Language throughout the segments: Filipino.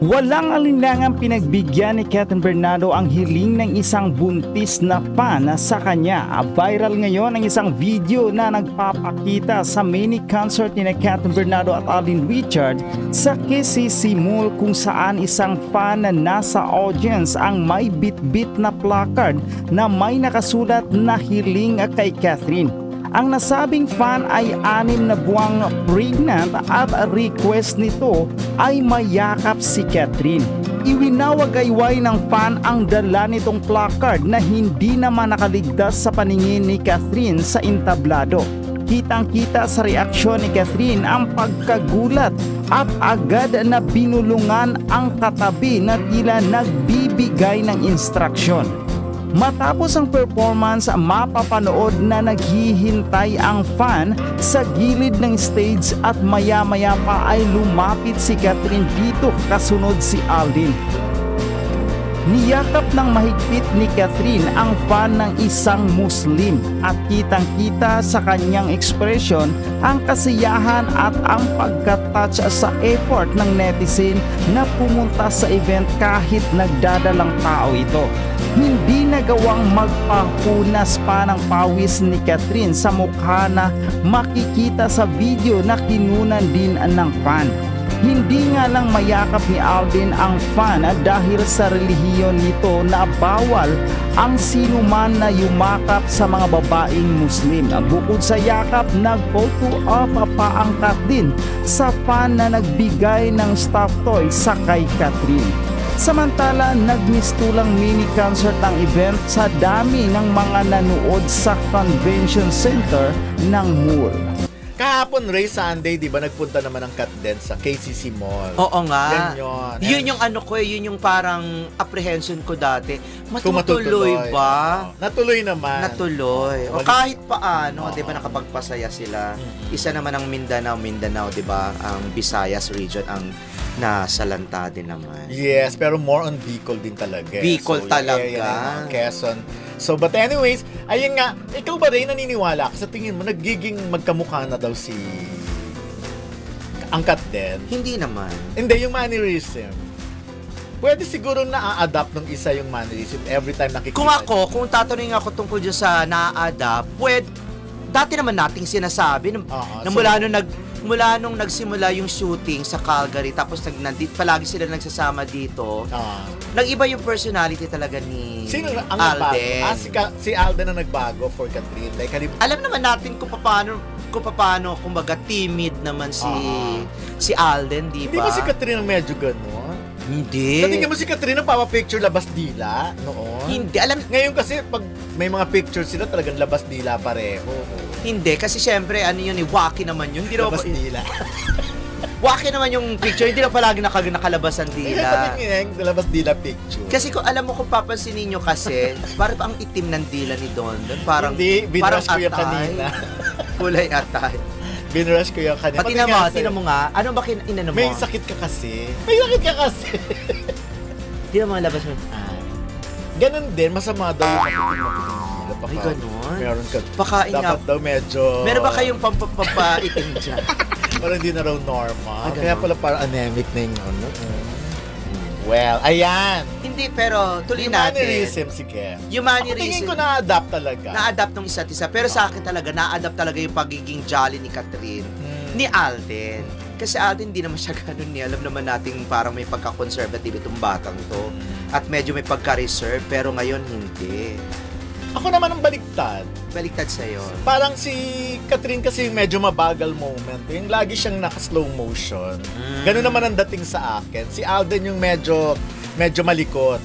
Walang alinlangang pinagbigyan ni Kathryn Bernardo ang hiling ng isang buntis na fan sa kanya. Viral ngayon ang isang video na nagpapakita sa mini concert ni Kathryn Bernardo at Alden Richards sa KCC Mall kung saan isang fan na nasa audience ang may bit-bit na placard na may nakasulat na hiling kay Kathryn. Ang nasabing fan ay 6 na buwang pregnant at request nito ay mayakap si Kathryn. Iwinawagayway ng fan ang dala nitong placard na hindi naman nakaligtas sa paningin ni Kathryn sa entablado. Kitang-kita sa reaksyon ni Kathryn ang pagkagulat at agad na binulungan ang katabi na tila nagbibigay ng instruksyon. Matapos ang performance, mapapanood na naghihintay ang fan sa gilid ng stage at maya-maya pa ay lumapit si Kathryn dito kasunod si Alden. Niyakap ng mahigpit ni Kathryn ang fan ng isang Muslim at kitang-kita sa kanyang ekspresyon ang kasiyahan at ang pagka-touch sa effort ng netizen na pumunta sa event kahit nagdadalang tao ito. Hindi nagawang magpahunas pa ng pawis ni Kathryn sa mukha na makikita sa video na kinunan din ng fan. Hindi nga lang mayakap ni Alden ang fan dahil sa relihiyon nito na bawal ang sinuman na yumakap sa mga babaeng Muslim. Bukod sa yakap, nag-photo op pa ang cut din sa fan na nagbigay ng stuffed toy sa kay Kathryn. Samantala, nagmistulang mini concert ang event sa dami ng mga nanood sa convention center ng mall. Kahapon, Ray, Sunday, di ba, nagpunta naman ang Kat Den sa KCC Mall. Oo nga. Yan yun. Yun yung ano ko yun yung parang apprehension ko dati. Matutuloy ba? Natuloy naman. Natuloy. O kahit paano, di ba, nakapagpasaya sila. Isa naman ang Mindanao, di ba, ang Visayas region, ang nasa lanta din naman. Yes, pero more on Bicol din talaga. Bicol talaga. Yeah, Quezon. So, but anyways, ayun nga, ikaw ba rin naniniwala ka sa tingin mo, nagiging magkamukha na daw si ang Kat Den? Hindi naman. Hindi, yung mannerism. Pwede siguro na-a-adapt ng isa yung mannerism every time nakikita. Kung tatanungin ako tungkol dyan sa na-adapt, dati naman nating sinasabi na mula nung nagsimula yung shooting sa Calgary, tapos palagi sila nagsasama dito, nag-iba yung personality talaga ni Alden. Si Alden na nagbago for Kathryn. Like, alam naman natin kung paano, kumbaga timid naman si Alden, di ba? Hindi ba si Kathryn ang medyo gano'n? Hindi. Sa tingin mo si Kathryn ang papa-picture labas dila noon? Hindi. Ngayon kasi pag may mga pictures sila talagang labas dila pareho. Hindi. Kasi syempre, wacky naman yun. Labas dila. Wacky naman yung picture. Hindi na palagi nakalabas ang dila. Labas dila picture. Kasi alam mo kung papansinin nyo kasi, parang ang itim ng dila ni Don. Parang, hindi, binrush ko yung kanina. Kulay atay. Binrush ko yung kanina. Tingnan mo nga. Ano ba inano mo? May sakit ka kasi. Di na mga labas mo. Ganun din, masama daw yung mapitin. Ay, ganun? Meron ka. Pakain nga. Dapat daw medyo... Meron ba kayong pampaitim dyan? Parang hindi na raw normal. Kaya pala parang anemic na yung ano. Well, ayan. Hindi, pero tuloy yung natin. Mannerism, sige. Yung mannerism. Tingin ko na-adapt talaga. Na-adapt ng isa't isa. Pero sa akin talaga, na-adapt talaga yung pagiging jolly ni Kathryn. Ni Alden. Kasi Alden, hindi naman siya ganun niya. Alam naman natin parang may pagka-conservative itong batang to. At medyo may pagka-reserve. Pero ngayon, hindi. Ako naman ang baliktad. Baliktad sa'yo. Parang si Kathryn kasi medyo mabagal moment. Yung lagi siyang naka-slow motion. Ganun naman ang dating sa akin. Si Alden yung medyo malikot.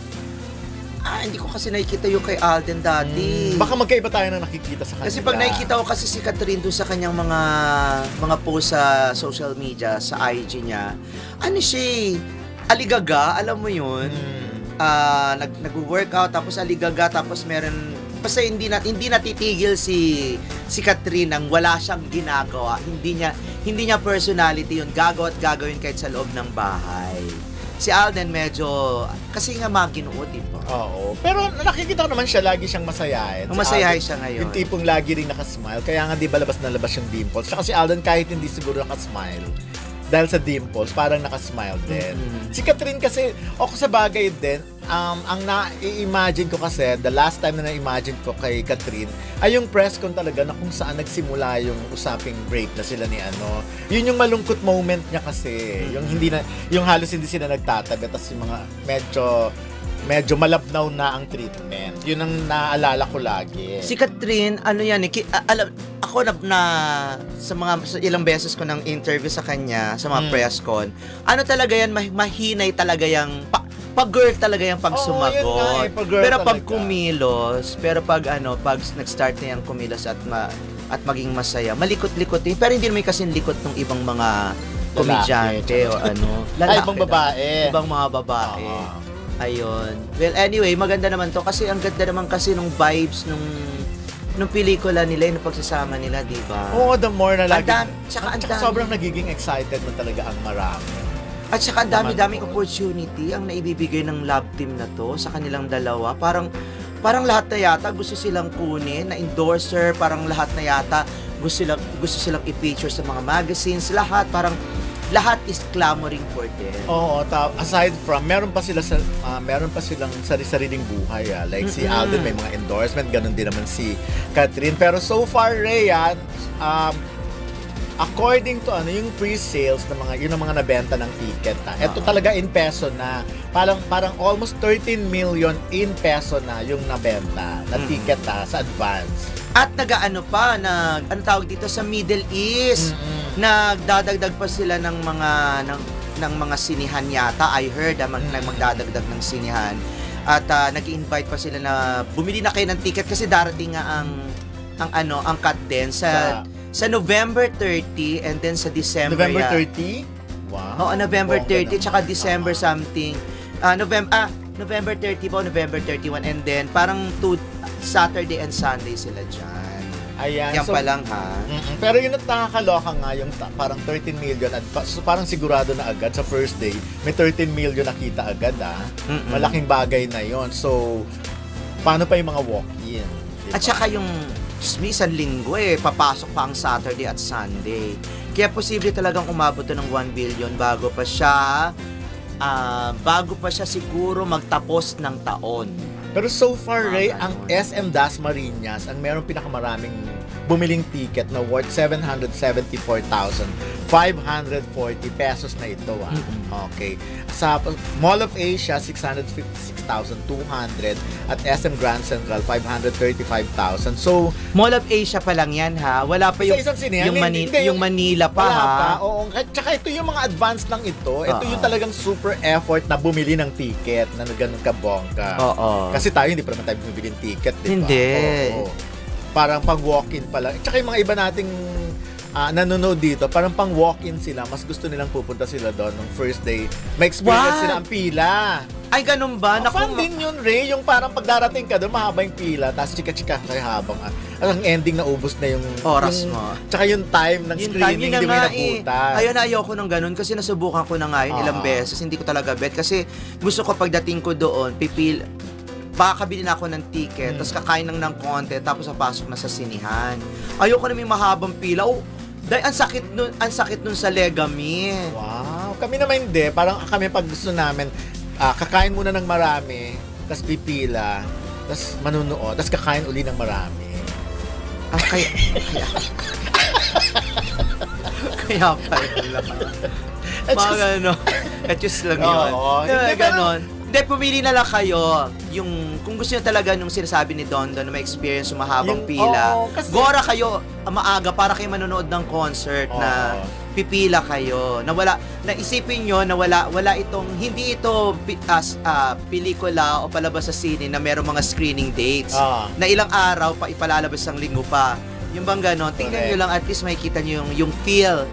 Hindi ko kasi nakikita yung kay Alden dati. Baka magkaiba tayo na nakikita sa kanila. Kasi pag nakikita ko kasi si Kathryn doon sa kanyang mga post sa social media, sa IG niya, aligaga, alam mo yun? Nag-workout, tapos aligaga, tapos meron... Basta hindi natitigil si Kathryn nang wala siyang ginagawa. Hindi niya personality yun. Gagawin kahit sa loob ng bahay. Si Alden medyo, kasi nga maginuod, di ba? Oo. Pero nakikita ko naman siya, lagi siyang masayahin. Masayahin siya ngayon. Yung tipong lagi rin nakasmile. Kaya nga di ba labas na labas yung dimples. Tsaka si Alden kahit hindi siguro nakasmile, dahil sa dimples, parang nakasmile din. Si Catherine kasi, ako sa bagay din, ang na-imagine ko kasi, the last time na na-imagine ko kay Catherine, ay yung press con talaga na kung saan nagsimula yung usaping break na sila ni ano. Yun yung malungkot moment niya kasi. Yung halos hindi sila nagtatabi, tapos yung mga medyo malabnaw na ang treatment. Yun ang naaalala ko lagi. Si Catherine, ano yan, ako sa ilang beses ko ng interview sa kanya, sa mga press con, ano talaga yan, mahinay talaga yung, pag-girl talaga yung pag sumagot. Pero pag kumilos, pag nag-start na yung kumilos at maging masaya, malikot-likot din. Pero hindi naman kasing likot ng ibang mga komedyante o ano. Ay, ibang babae. Ibang mga babae. Ayun. Well, anyway, maganda naman to kasi ang ganda naman kasi nung vibes nung pelikula nila, yung pagsasama nila, di ba? Oo, the more na lagi. Tsaka sobrang nagiging excited na talaga ang marami. At saka ang dami-daming opportunity ang naibibigay ng love team na to sa kanilang dalawa. Parang lahat na yata gusto silang kunin na endorser, parang lahat na yata gusto silang i-feature sa mga magazines, lahat is clamoring for them. Oo, aside from meron pa silang sari-sariling buhay. Like si Alden may mga endorsement, ganun din naman si Catherine. Pero so far, Rhea, according to yung pre-sales yun ang mga nabenta ng ticket. Ito talaga in peso na. Parang almost 13 million in peso na yung nabenta na ticket sa advance. At ano tawag dito sa Middle East. Nagdadagdag pa sila ng mga sinihan yata. I heard magdadagdag ng sinihan. At nag-invite pa sila na bumili na kayo ng ticket kasi darating nga ang cut din sa November 30 and then sa December. November 30? Wow. Oo, November 30 tsaka December something. November 30 po, November 31 and then parang Saturday and Sunday sila dyan. Ayan. Yan pa lang ha. Pero yun at nakakaloka nga yung parang 13 million at parang sigurado na agad sa first day may 13 million nakita agad Malaking bagay na yon. So paano pa yung mga walk-in? Diba? At saka yung isang linggo papasok pa ang Saturday at Sunday. Kaya posible talagang umabot to ng 1 billion bago pa siya siguro magtapos ng taon. Pero so far, Ray, ang SM Dasmariñas ang merong pinakamaraming bumiling ticket na worth 774,540 pesos na ito. Okay. Sa Mall of Asia, 656,200 at SM Grand Central, 535,000. So, Mall of Asia pa lang yan ha. Wala pa yung Manila pa wala ha. Pa, oo. Tsaka ito yung mga advance lang ito. Ito yung talagang super effort na bumili ng ticket na ganun kabongga. Kasi tayo hindi pa naman tayo bumili ng ticket, di ba? Hindi. Parang pang walk-in pa lang. Tsaka yung mga iba nating nanonood dito, parang pang walk-in sila. Mas gusto nilang pupunta sila doon nung first day. May experience sila ang pila. Ay, ganun ba? Fun din yun, Ray. Yung parang pagdarating ka doon, mahaba yung pila. Tapos chika-chika kayo habang ang ending na ubos na yung oras mo. Tsaka yung time ng screening, hindi mo nabutan. Ayoko nung ganun kasi nasubukan ko na nga yun ilang beses. Hindi ko talaga bet kasi gusto ko pagdating ko doon, kabili na ako ng ticket, tapos kakain ng konti, tapos papasok na sa sinihan. Ayoko na may mahabang pila. Dahil ang sakit nun sa legami. Wow. Kami naman hindi. Parang kami pag gusto namin, kakain muna ng marami, tapos pipila, tapos manunood, tapos kakain uli ng marami. Kaya pala. Mga gano'n. Etus lang yun. Gano'n. Hindi, pumili na lang kayo. Kung gusto nyo talaga nung sinasabi ni Dondon na may experience yung mahabang pila, gora kayo maaga para kayo manonood ng concert na pipila kayo. Naisipin nyo na wala itong, hindi ito pelikula o palabas sa sine na merong mga screening dates. Na ilang araw pa ipalalabas ng linggo pa. Yung bang gano'n, tingnan nyo lang at least makikita nyo yung feel